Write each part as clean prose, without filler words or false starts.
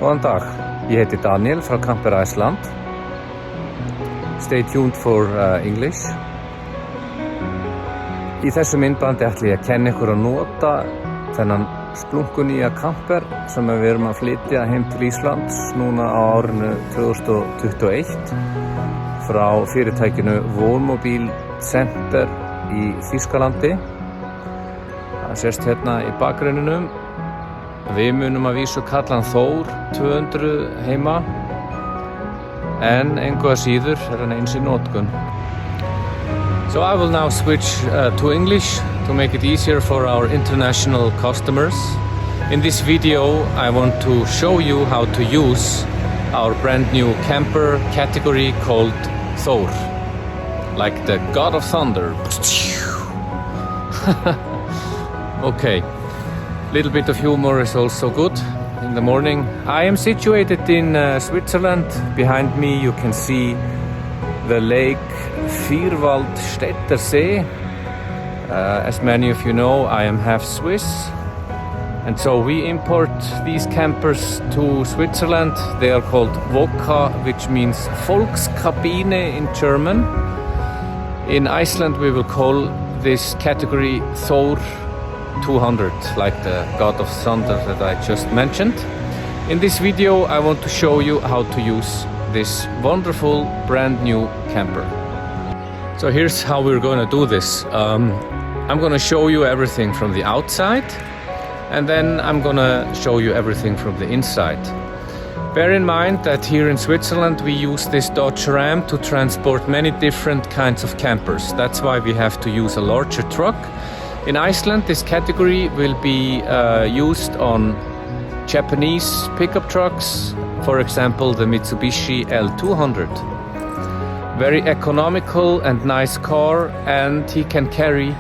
Góðan dag, ég heiti Daniel frá Camper Iceland. Stay tuned for English. Í þessu myndbandi ætla ég að kenna ykkur að nota þennan splunkunýja camper sem við erum að flytja heim til Íslands núna á árinu 2021 frá fyrirtækinu Wohnmobil Center í Þýskalandi. Það sést hérna í bakgrunninum. Við munum að vísu kalla hann Thor 200 heima, en engu að síður hann eins í notkun. So I will now switch to English to make it easier for our international customers. In this video I want to show you how to use our brand new camper category called Thor, like the God of Thunder. Okay. Little bit of humor is also good in the morning. I am situated in Switzerland. Behind me you can see the lake Vierwaldstätter See. As many of you know, I am half Swiss, and so we import these campers to Switzerland. They are called Voka, which means Volkskabine in German. In Iceland we will call this category Thor 200, like the God of Thunder that I just mentioned. In this video I want to show you how to use this wonderful brand new camper. So here's how we're going to do this. I'm going to show you everything from the outside, and then I'm going to show you everything from the inside. Bear in mind that here in Switzerland we use this Dodge Ram to transport many different kinds of campers. That's why we have to use a larger truck. In Iceland, this category will be used on Japanese pickup trucks, for example the Mitsubishi L2. Very economical and nice car, and he can carry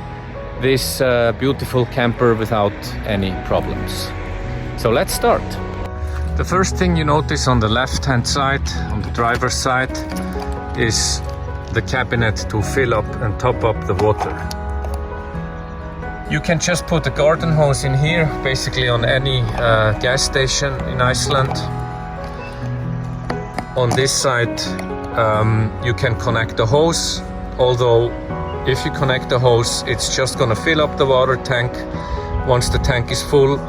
this beautiful camper without any problems. So let's start. The first thing you notice on the left hand side, on the driver's side, is the cabinet to fill up and top up the water. You can just put a garden hose in here, basically on any gas station in Iceland. On this side you can connect the hose, although if you connect the hose it's just gonna fill up the water tank. Once the tank is full,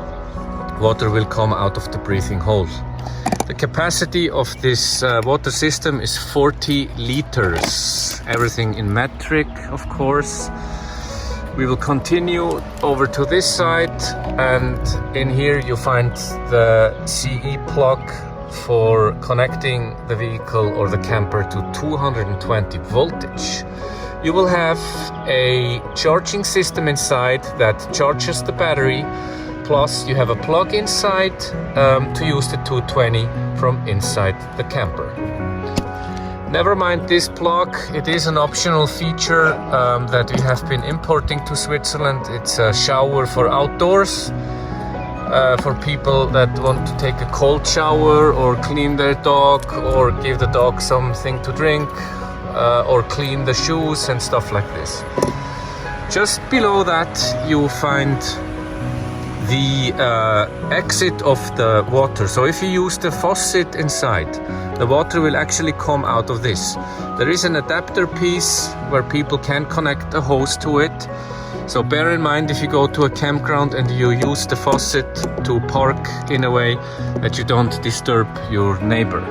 water will come out of the breathing hole. The capacity of this water system is 40 liters, everything in metric of course. We will continue over to this side, and in here you find the CE plug for connecting the vehicle or the camper to 220 voltage. You will have a charging system inside that charges the battery, plus you have a plug inside to use the 220 from inside the camper. Never mind this plug, it is an optional feature that we have been importing to Switzerland. It's a shower for outdoors, for people that want to take a cold shower or clean their dog or give the dog something to drink or clean the shoes and stuff like this. Just below that you find the exit of the water. So if you use the faucet inside, the water will actually come out of this. There is an adapter piece where people can connect a hose to it. So bear in mind if you go to a campground and you use the faucet to park in a way that you don't disturb your neighbor.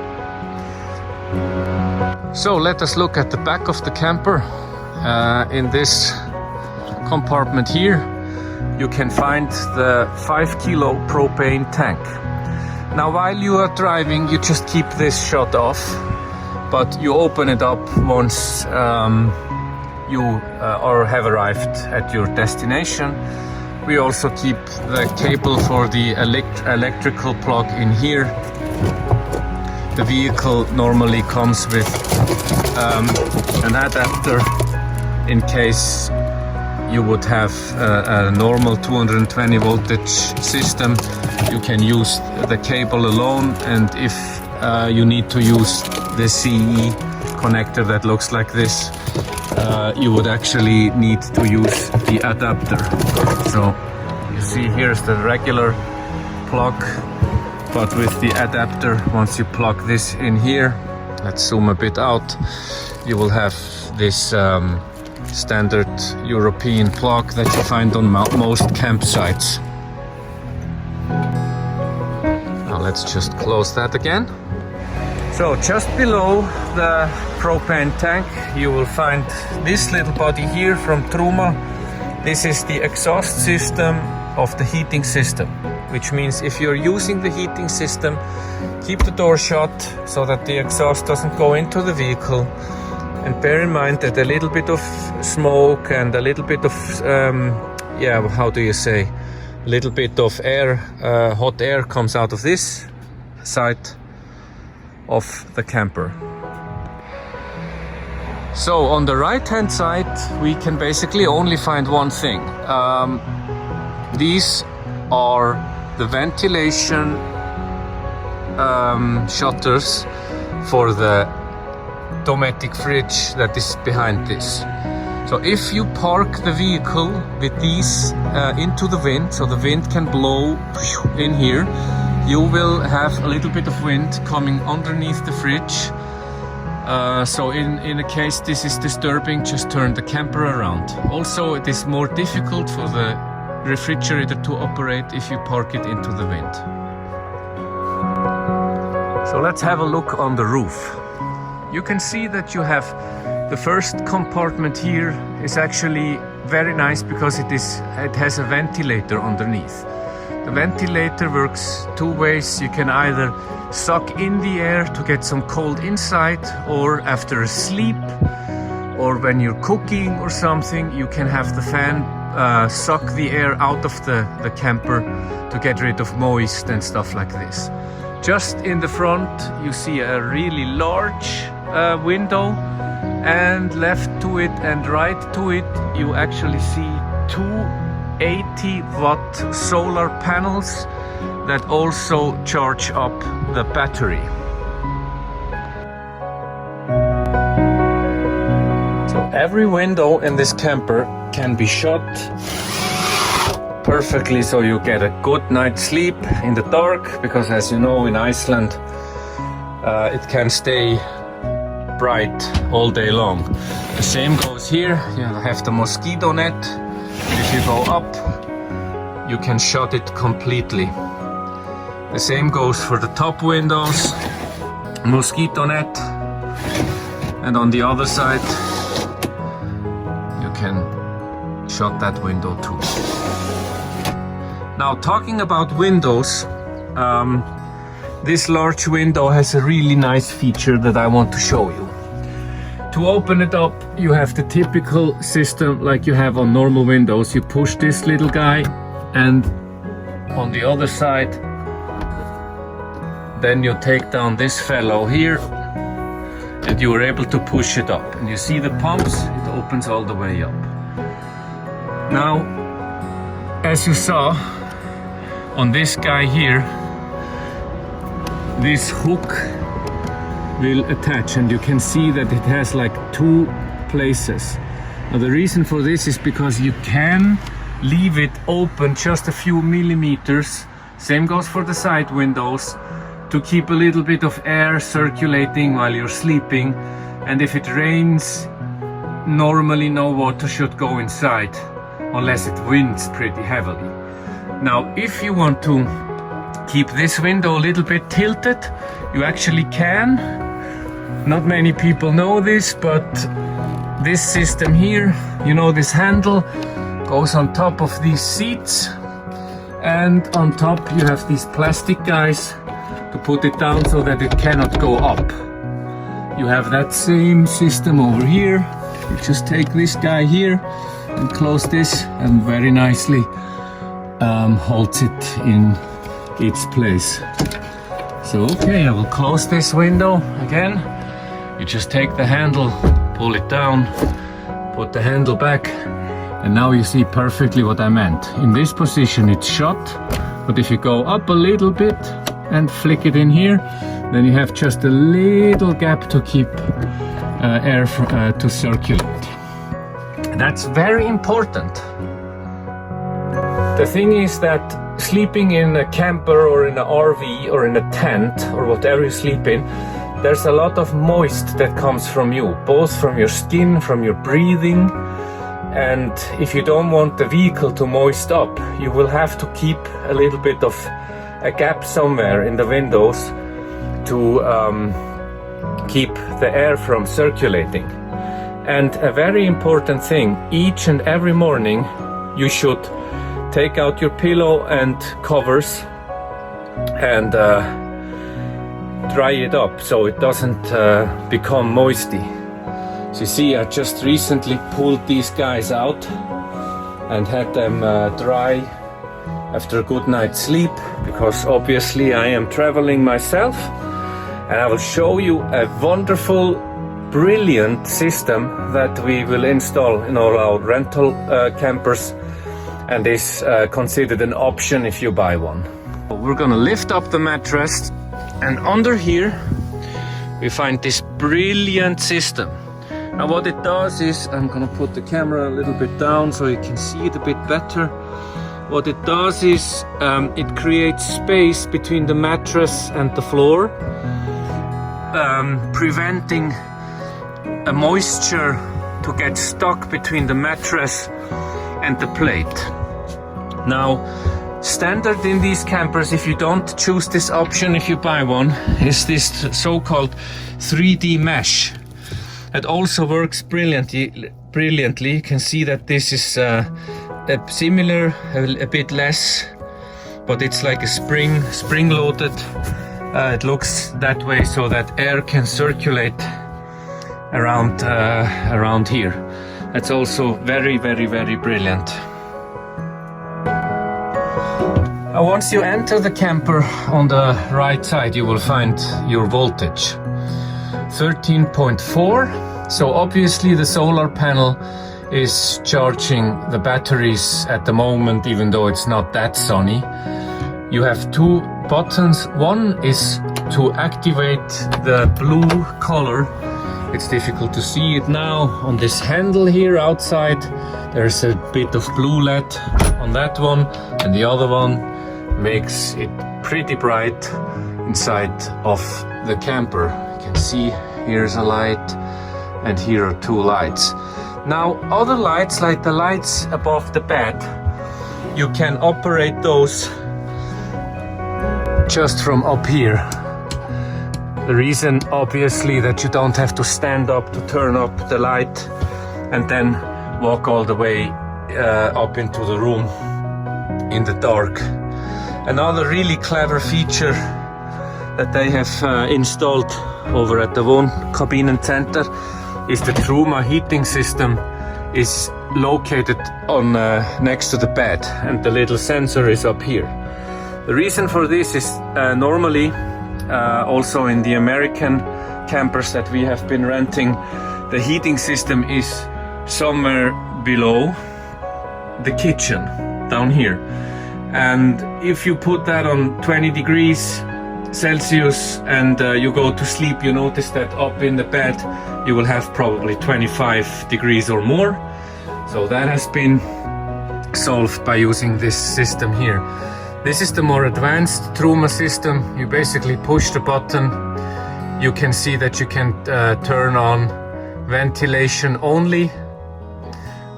So let us look at the back of the camper. In this compartment here you can find the 5 kilo propane tank. Now while you are driving you just keep this shut off, but you open it up once you have arrived at your destination. We also keep the cable for the electrical plug in here. The vehicle normally comes with an adapter in case you would have a normal 220 voltage system. You can use the cable alone, and if you need to use the CE connector that looks like this, you would actually need to use the adapter. So you see here's the regular plug but with the adapter, once you plug this in here, let's zoom a bit out, you will have this standard European plug that you find on most campsites. Now let's just close that again. So just below the propane tank you will find this little body here from Truma. This is the exhaust system of the heating system, which means if you're using the heating system, keep the door shut so that the exhaust doesn't go into the vehicle. And bear in mind that a little bit of smoke and a little bit of, how do you say, a little bit of air, hot air comes out of this side of the camper. So on the right hand side we can basically only find one thing. These are the ventilation shutters for the Dometic fridge that is behind this. So if you park the vehicle with these into the wind, so the wind can blow in here, you will have a little bit of wind coming underneath the fridge. So in a case this is disturbing, just turn the camper around. Also, it is more difficult for the refrigerator to operate if you park it into the wind. So let's have a look on the roof. You can see that you have the first compartment here is actually very nice because it has a ventilator underneath. The ventilator works two ways. You can either suck in the air to get some cold inside, or after a sleep, or when you're cooking or something, you can have the fan suck the air out of the camper to get rid of moist and stuff like this. Just in the front you see a really large window, and left to it and right to it you actually see two 80-watt solar panels that also charge up the battery. So every window in this camper can be shut perfectly so you get a good night's sleep in the dark, because as you know in Iceland it can stay bright all day long. The same goes here. You have the mosquito net. If you go up, you can shut it completely. The same goes for the top windows, mosquito net, and on the other side you can shut that window too. Now, talking about windows, this large window has a really nice feature that I want to show you. To open it up, you have the typical system like you have on normal windows. You push this little guy, and on the other side, then you take down this fellow here, and you are able to push it up. And you see the pumps, it opens all the way up. Now, as you saw on this guy here, this hook will attach, and you can see that it has like two places. Now the reason for this is because you can leave it open just a few millimeters. Same goes for the side windows, to keep a little bit of air circulating while you're sleeping. And if it rains, normally no water should go inside unless it winds pretty heavily. Now if you want to keep this window a little bit tilted, you actually can. Not many people know this, but this system here, you know, this handle goes on top of these seats, and on top you have these plastic guys to put it down so that it cannot go up. You have that same system over here. You just take this guy here and close this, and very nicely holds it in its place. So okay, I will close this window again. You just take the handle, pull it down, put the handle back, and now you see perfectly what I meant. In this position it's shut, but if you go up a little bit and flick it in here, then you have just a little gap to keep air to circulate. That's very important. The thing is that sleeping in a camper or in an RV or in a tent or whatever you sleep in, there's a lot of moist that comes from you, both from your skin, from your breathing. And if you don't want the vehicle to moist up, you will have to keep a little bit of a gap somewhere in the windows to keep the air from circulating. And a very important thing, each and every morning you should take out your pillow and covers and dry it up so it doesn't become moisty. So you see, I just recently pulled these guys out and had them dry after a good night's sleep, because obviously I am traveling myself, and I will show you a wonderful, brilliant system that we will install in all our rental campers, and is considered an option if you buy one. We're gonna lift up the mattress, and under here we find this brilliant system. Now what it does is, I'm gonna put the camera a little bit down so you can see it a bit better. What it does is it creates space between the mattress and the floor, preventing a moisture to get stuck between the mattress and the plate. Now, standard in these campers, if you don't choose this option, if you buy one, is this so-called 3D mesh. It also works brilliantly. You can see that this is similar, a bit less, but it's like a spring-loaded. It looks that way so that air can circulate around here. That's also very, very, very brilliant. Once you enter the camper, on the right side you will find your voltage, 13.4. So obviously the solar panel is charging the batteries at the moment, even though it's not that sunny. You have two buttons. One is to activate the blue color. It's difficult to see it now on this handle here outside. There's a bit of blue LED on that one, and the other one makes it pretty bright inside of the camper. You can see here's a light, and here are two lights. Now, other lights, like the lights above the bed, you can operate those just from up here. The reason, obviously, that you don't have to stand up to turn up the light and then walk all the way up into the room in the dark. Another really clever feature that they have installed over at the Wohnkabinen Center is the Truma heating system is located on next to the bed, and the little sensor is up here. The reason for this is normally also in the American campers that we have been renting, the heating system is somewhere below the kitchen down here, and if you put that on 20 degrees Celsius and you go to sleep, you notice that up in the bed you will have probably 25 degrees or more. So that has been solved by using this system here. This is the more advanced Truma system. You basically push the button. You can see that you can turn on ventilation only,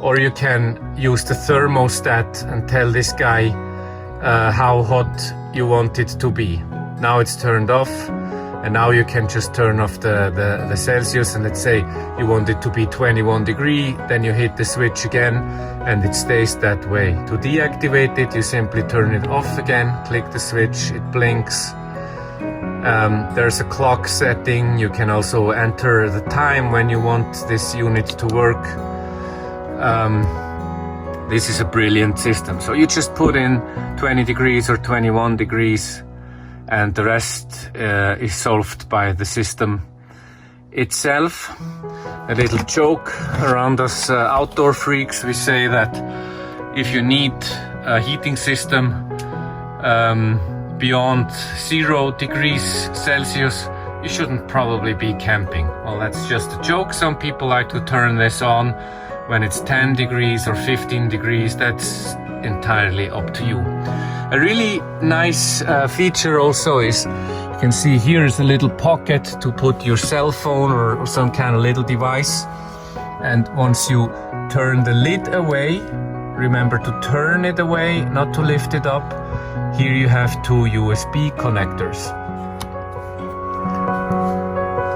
or you can use the thermostat and tell this guy how hot you want it to be. Now it's turned off, and now you can just turn off the Celsius, and let's say you want it to be 21 degrees, then you hit the switch again and it stays that way. To deactivate it, you simply turn it off again, click the switch, it blinks. There's a clock setting. You can also enter the time when you want this unit to work. This is a brilliant system. So you just put in 20 degrees or 21 degrees, and the rest is solved by the system itself. A little joke around us outdoor freaks, we say that if you need a heating system beyond 0 degrees Celsius, you shouldn't probably be camping. Well, that's just a joke. Some people like to turn this on when it's 10 degrees or 15 degrees. That's entirely up to you. A really nice feature also is, you can see here is a little pocket to put your cell phone or some kind of little device. And once you turn the lid away, remember to turn it away, not to lift it up. Here you have two USB connectors.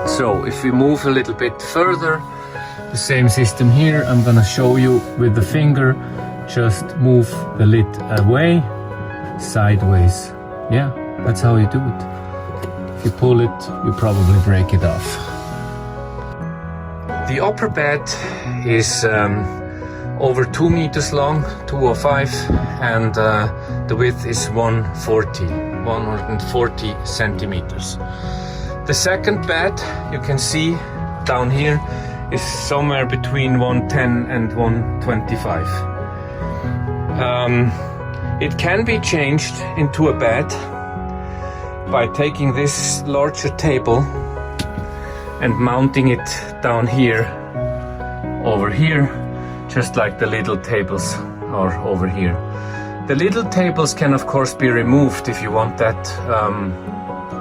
So if we move a little bit further, the same system here, I'm gonna show you with the finger. Just move the lid away, sideways. Yeah, that's how you do it. If you pull it, you probably break it off. The upper bed is over 2 meters long, 205, and the width is 140 centimeters. The second bed, you can see down here, is somewhere between 110 and 125. It can be changed into a bed by taking this larger table and mounting it down here, over here, just like the little tables are over here. The little tables can of course be removed if you want that,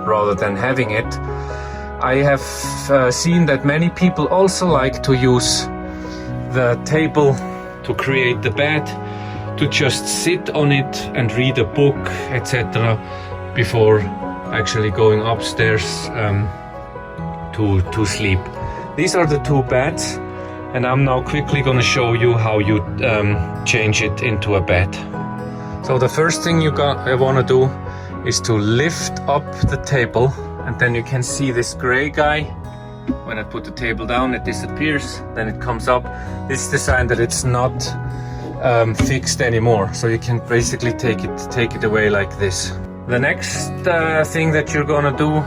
rather than having it. I have seen that many people also like to use the table to create the bed, to just sit on it and read a book, etc. before actually going upstairs to sleep. These are the two beds, and I'm now quickly going to show you how you change it into a bed. So the first thing you want to do is to lift up the table, and then you can see this gray guy. When I put the table down, it disappears, then it comes up. This is the sign that it's not fixed anymore, so you can basically take it away like this. The next thing that you're gonna do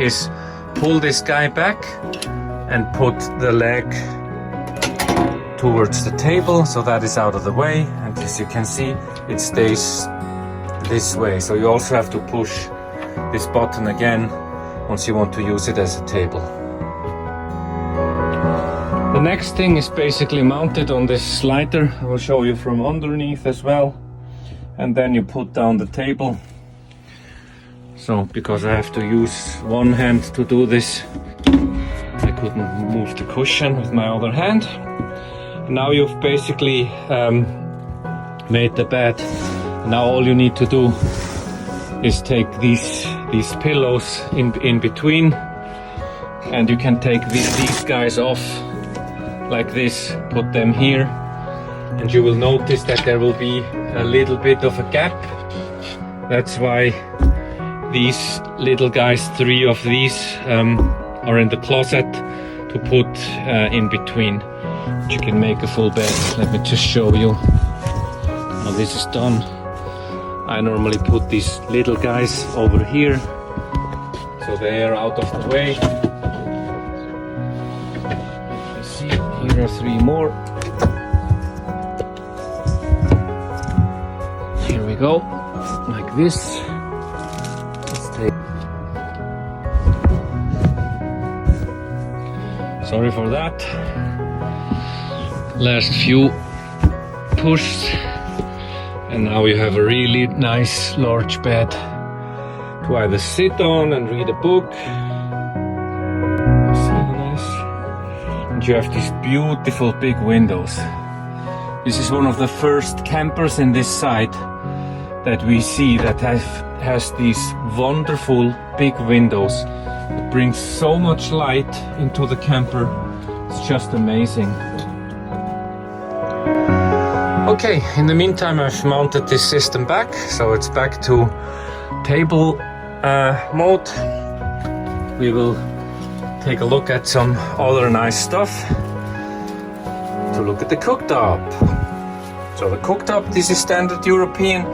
is pull this guy back and put the leg towards the table, so that is out of the way, and as you can see, it stays this way. So you also have to push this button again once you want to use it as a table. The next thing is basically mounted on this slider. I will show you from underneath as well. And then you put down the table. So, because I have to use one hand to do this, I couldn't move the cushion with my other hand. Now you've basically made the bed. Now all you need to do is take these pillows in between, and you can take these guys off like this, put them here, and you will notice that there will be a little bit of a gap. That's why these little guys, 3 of these, are in the closet to put in between. You can make a full bed. Let me just show you how this is done. I normally put these little guys over here, so they are out of the way. You see, here are 3 more. Here we go, like this. Let's take. Sorry for that. Last few pushes. And now you have a really nice large bed to either sit on and read a book. So nice. And you have these beautiful big windows. This is one of the first campers in this site that we see that has these wonderful big windows. It brings so much light into the camper. It's just amazing. Okay, in the meantime I've mounted this system back, so it's back to table mode. We will take a look at some other nice stuff. To look at the cooktop. So the cooktop, this is standard European.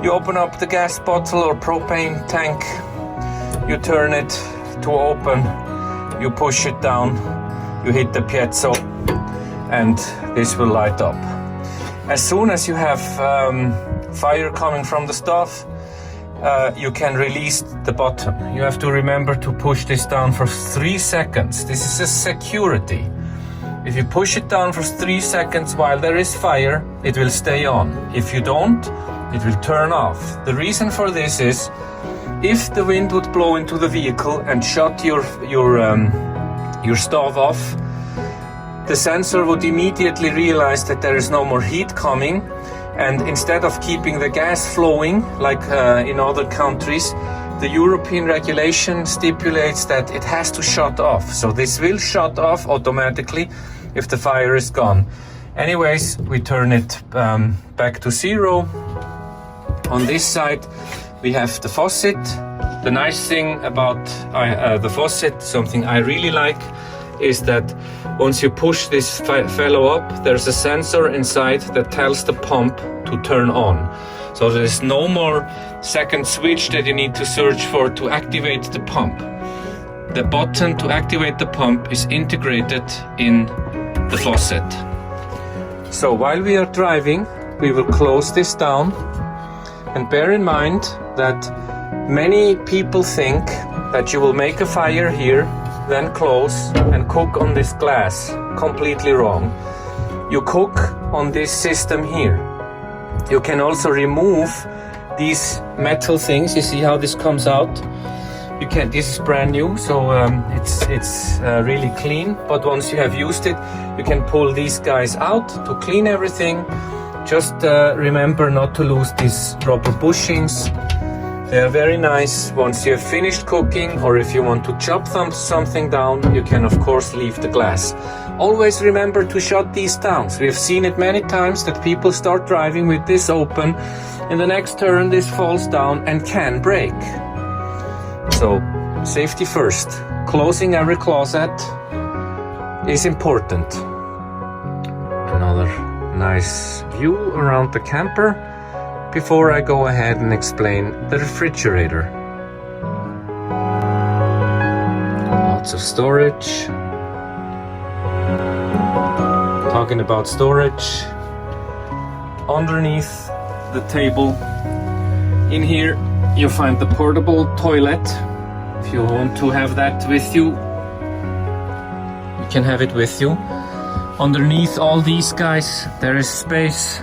You open up the gas bottle or propane tank, you turn it to open, you push it down, you hit the piezo, and this will light up. As soon as you have fire coming from the stove, you can release the button. You have to remember to push this down for 3 seconds. This is a security. If you push it down for 3 seconds while there is fire, it will stay on. If you don't, it will turn off. The reason for this is, if the wind would blow into the vehicle and shut your stove off, the sensor would immediately realize that there is no more heat coming, and instead of keeping the gas flowing like in other countries, the European regulation stipulates that it has to shut off. So this will shut off automatically if the fire is gone. Anyways, we turn it back to zero. On this side we have the faucet. The nice thing about the faucet, something I really like, is that once you push this fellow up, there's a sensor inside that tells the pump to turn on. So there's no more second switch that you need to search for to activate the pump. The button to activate the pump is integrated in the faucet. So while we are driving, we will close this down, and bear in mind that many people think that you will make a fire here, then close and cook on this glass. Completely wrong. You cook on this system here. You can also remove these metal things. You see how this comes out? You can. This is brand new, so it's really clean. But once you have used it, you can pull these guys out to clean everything. Just remember not to lose these rubber bushings. They are very nice. Once you have finished cooking, or if you want to chop something down, you can of course leave the glass. Always remember to shut these down. We have seen it many times that people start driving with this open. In the next turn, this falls down and can break. So, safety first. Closing every closet is important. Another nice view around the camper before I go ahead and explain the refrigerator. Lots of storage. Talking about storage, underneath the table in here you find the portable toilet. If you want to have that with you, you can have it with you. Underneath all these guys there is space.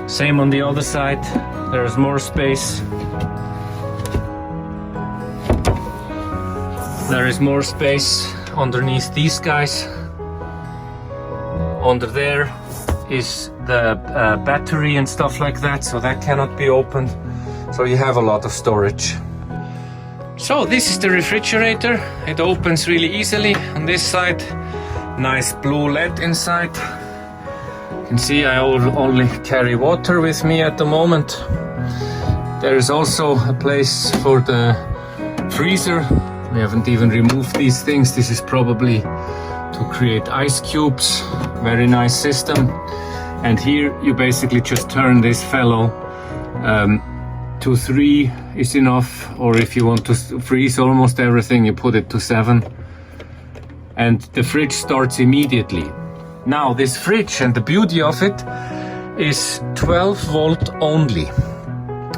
Same on the other side, there is more space. There is more space underneath these guys. Under there is the battery and stuff like that, so that cannot be opened. So you have a lot of storage. So this is the refrigerator. It opens really easily. On this side, nice blue LED inside. You can see I only carry water with me at the moment. There is also a place for the freezer. We haven't even removed these things. This is probably to create ice cubes. Very nice system. And here you basically just turn this fellow to 3 is enough, or if you want to freeze almost everything, you put it to 7, and the fridge starts immediately. Now this fridge, and the beauty of it, is 12 volt only,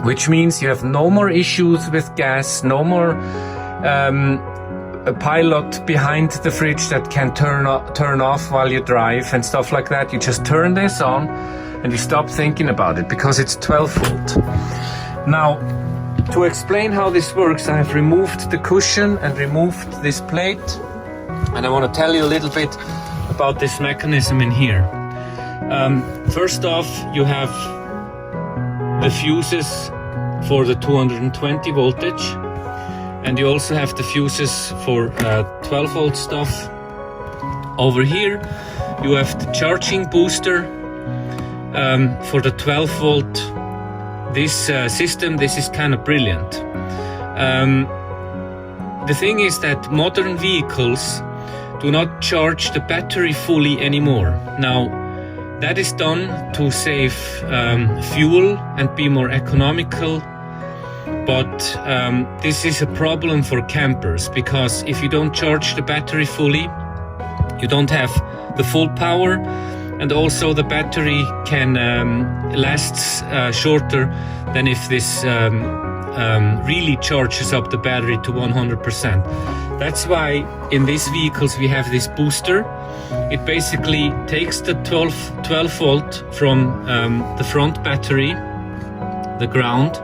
which means you have no more issues with gas, no more a pilot behind the fridge that can turn off while you drive and stuff like that. You just turn this on and you stop thinking about it because it's 12 volt. Now, to explain how this works, I have removed the cushion and removed this plate, and I want to tell you a little bit about this mechanism in here. First off, you have the fuses for the 220 voltage, and you also have the fuses for 12 volt stuff. Over here you have the charging booster for the 12 volt. This system, this is kind of brilliant. The thing is that modern vehicles do not charge the battery fully anymore. Now, that is done to save fuel and be more economical. But this is a problem for campers, because if you don't charge the battery fully, you don't have the full power, and also the battery can lasts shorter than if this really charges up the battery to 100%. That's why in these vehicles we have this booster. It basically takes the 12 volt from the front battery, the ground,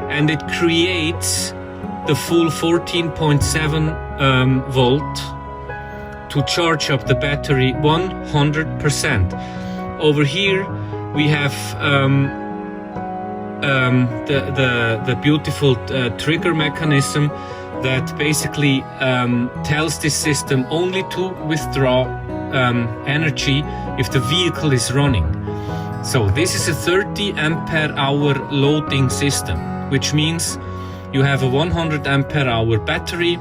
and it creates the full 14.7 volt to charge up the battery 100%. Over here we have the beautiful trigger mechanism that basically tells this system only to withdraw energy if the vehicle is running. So this is a 30 ampere hour loading system, which means you have a 100 ampere hour battery.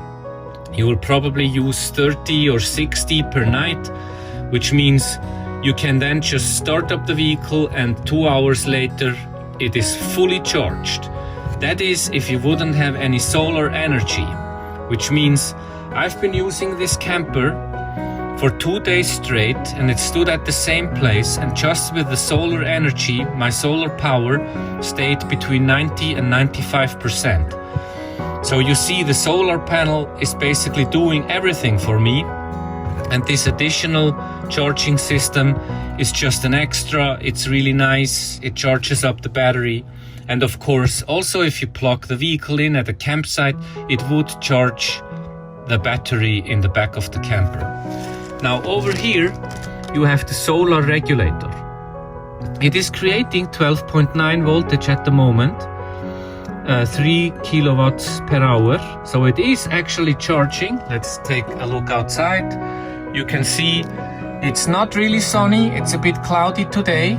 You will probably use 30 or 60 per night, which means you can then just start up the vehicle and 2 hours later it is fully charged. That is if you wouldn't have any solar energy, which means I've been using this camper for 2 days straight and it stood at the same place, and just with the solar energy, my solar power stayed between 90 and 95%. So you see, the solar panel is basically doing everything for me, and this additional charging system is just an extra. It's really nice, it charges up the battery, and of course also if you plug the vehicle in at a campsite, it would charge the battery in the back of the camper. Now over here you have the solar regulator. It is creating 12.9 voltage at the moment, 3 kilowatts per hour, so it is actually charging. Let's take a look outside. You can see it's not really sunny, it's a bit cloudy today.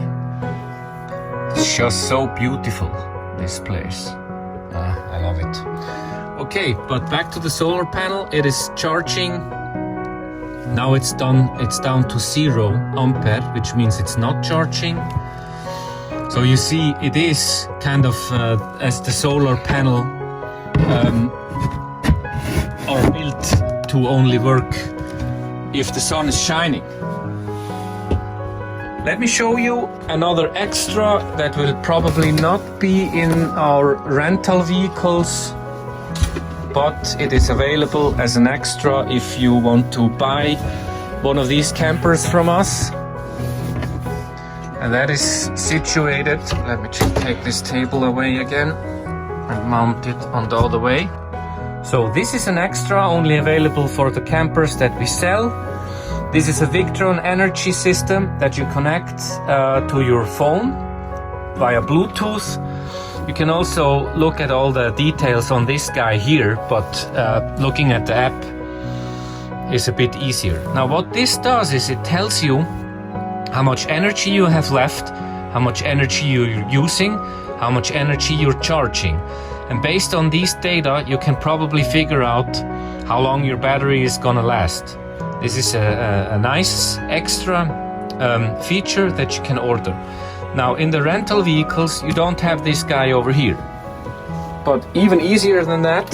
It's just so beautiful, this place. I love it. Okay, but back to the solar panel. It is charging. Now it's down to 0 ampere, which means it's not charging. So you see, it is kind of as the solar panel are built to only work if the sun is shining. Let me show you another extra that will probably not be in our rental vehicles, but it is available as an extra if you want to buy one of these campers from us. And that is situated, let me just take this table away again and mount it on the other way. So this is an extra only available for the campers that we sell. This is a Victron energy system that you connect to your phone via Bluetooth. You can also look at all the details on this guy here, but looking at the app is a bit easier. Now what this does is it tells you how much energy you have left, how much energy you're using, how much energy you're charging. And based on these data, you can probably figure out how long your battery is gonna last. This is a nice extra feature that you can order. Now in the rental vehicles, you don't have this guy over here. But even easier than that,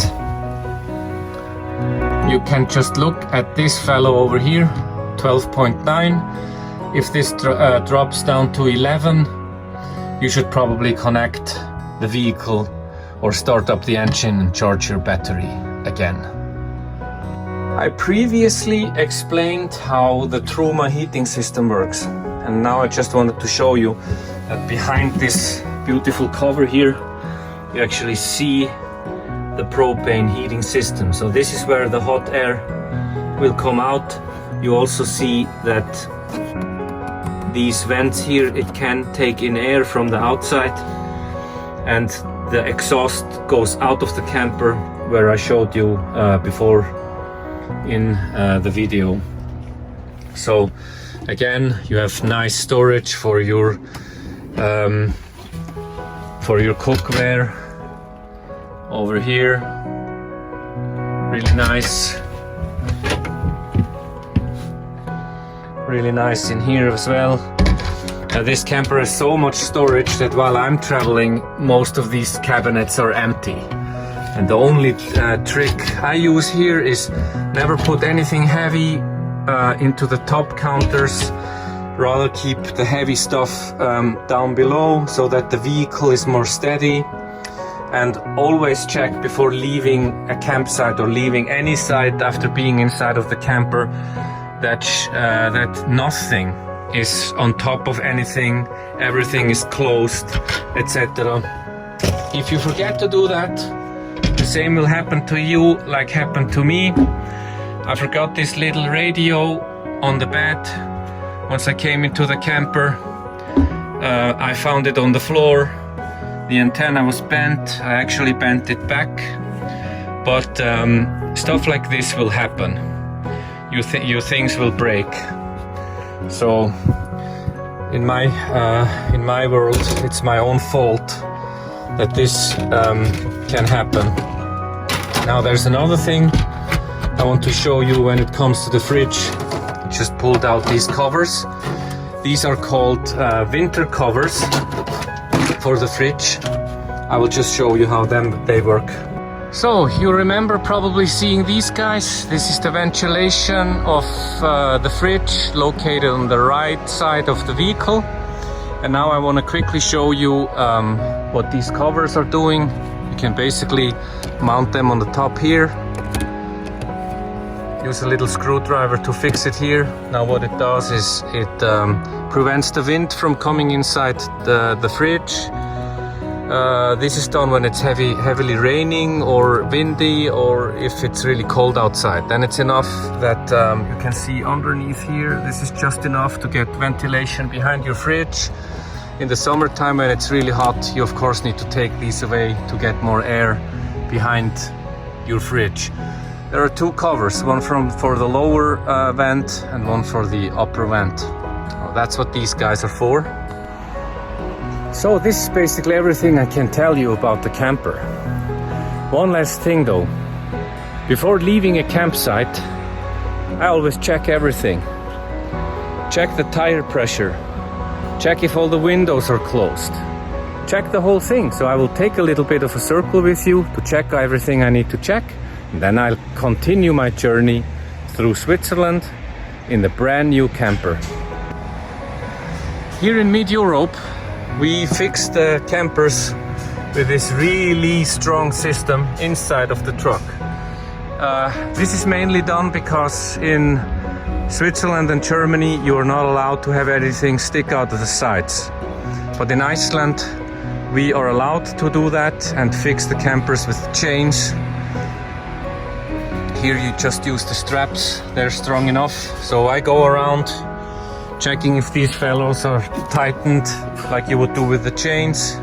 you can just look at this fellow over here, 12.9. If this drops down to 11, you should probably connect the vehicle or start up the engine and charge your battery again. I previously explained how the Truma heating system works, and now I just wanted to show you that behind this beautiful cover here, you actually see the propane heating system. So this is where the hot air will come out. You also see that these vents here, it can take in air from the outside, and the exhaust goes out of the camper where I showed you before in the video. So again, you have nice storage for your cookware over here. Really nice. Really nice in here as well. This camper has so much storage that while I'm traveling, most of these cabinets are empty. And the only trick I use here is never put anything heavy into the top counters. Rather keep the heavy stuff down below so that the vehicle is more steady. And always check before leaving a campsite or leaving any site after being inside of the camper that nothing is on top of anything, everything is closed, etc. If you forget to do that, the same will happen to you like happened to me. I forgot this little radio on the bed. Once I came into the camper, I found it on the floor. The antenna was bent. I actually bent it back. But stuff like this will happen. Your things will break. So in my world, it's my own fault that this can happen. Now there's another thing I want to show you when it comes to the fridge. Just pulled out these covers. These are called winter covers for the fridge. I will just show you how they work. So you remember probably seeing these guys. This is the ventilation of the fridge located on the right side of the vehicle. And now I want to quickly show you what these covers are doing. You can basically mount them on the top here. Use a little screwdriver to fix it here. Now what it does is it prevents the wind from coming inside the fridge. This is done when it's heavily raining or windy, or if it's really cold outside. Then it's enough that you can see underneath here. This is just enough to get ventilation behind your fridge. In the summertime when it's really hot, you of course need to take these away to get more air behind your fridge. There are two covers, one for the lower vent and one for the upper vent. That's what these guys are for. So this is basically everything I can tell you about the camper. One last thing though. Before leaving a campsite, I always check everything. Check the tire pressure. Check if all the windows are closed. Check the whole thing. So I will take a little bit of a circle with you to check everything I need to check. And then I'll continue my journey through Switzerland in the brand new camper. Here in mid-Europe, we fixed the campers with this really strong system inside of the truck. This is mainly done because in Switzerland and Germany you are not allowed to have anything stick out of the sides. But in Iceland we are allowed to do that and fix the campers with chains. Here you just use the straps, they're strong enough. So I go around checking if these fellows are tightened like you would do with the chains.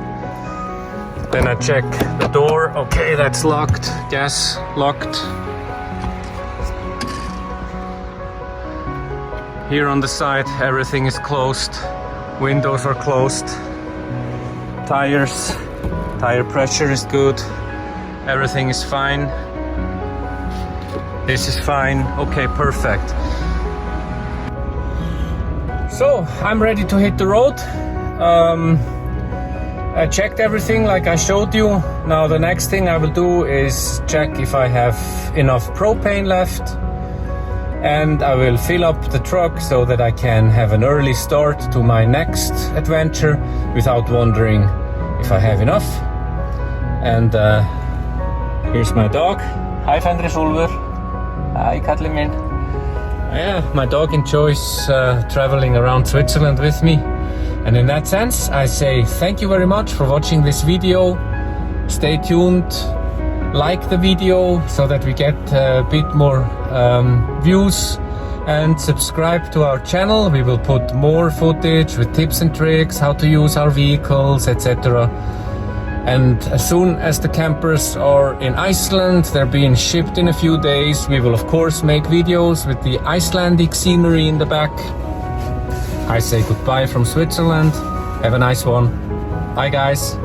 Then I check the door. Okay, that's locked. Gas locked. Here on the side everything is closed. Windows are closed. Tire pressure is good. Everything is fine. This is fine. Okay, perfect. So I'm ready to hit the road. I checked everything like I showed you. Now the next thing I will do is check if I have enough propane left, and I will fill up the truck so that I can have an early start to my next adventure without wondering if I have enough. And here's my dog. Hi Fendri Solver. Hi Katlin min. Yeah, my dog enjoys traveling around Switzerland with me. And in that sense, I say thank you very much for watching this video. Stay tuned, like the video so that we get a bit more views, and subscribe to our channel. We will put more footage with tips and tricks, how to use our vehicles, etc. And as soon as the campers are in Iceland, they're being shipped in a few days, we will of course make videos with the Icelandic scenery in the back. I say goodbye from Switzerland. Have a nice one. Bye guys.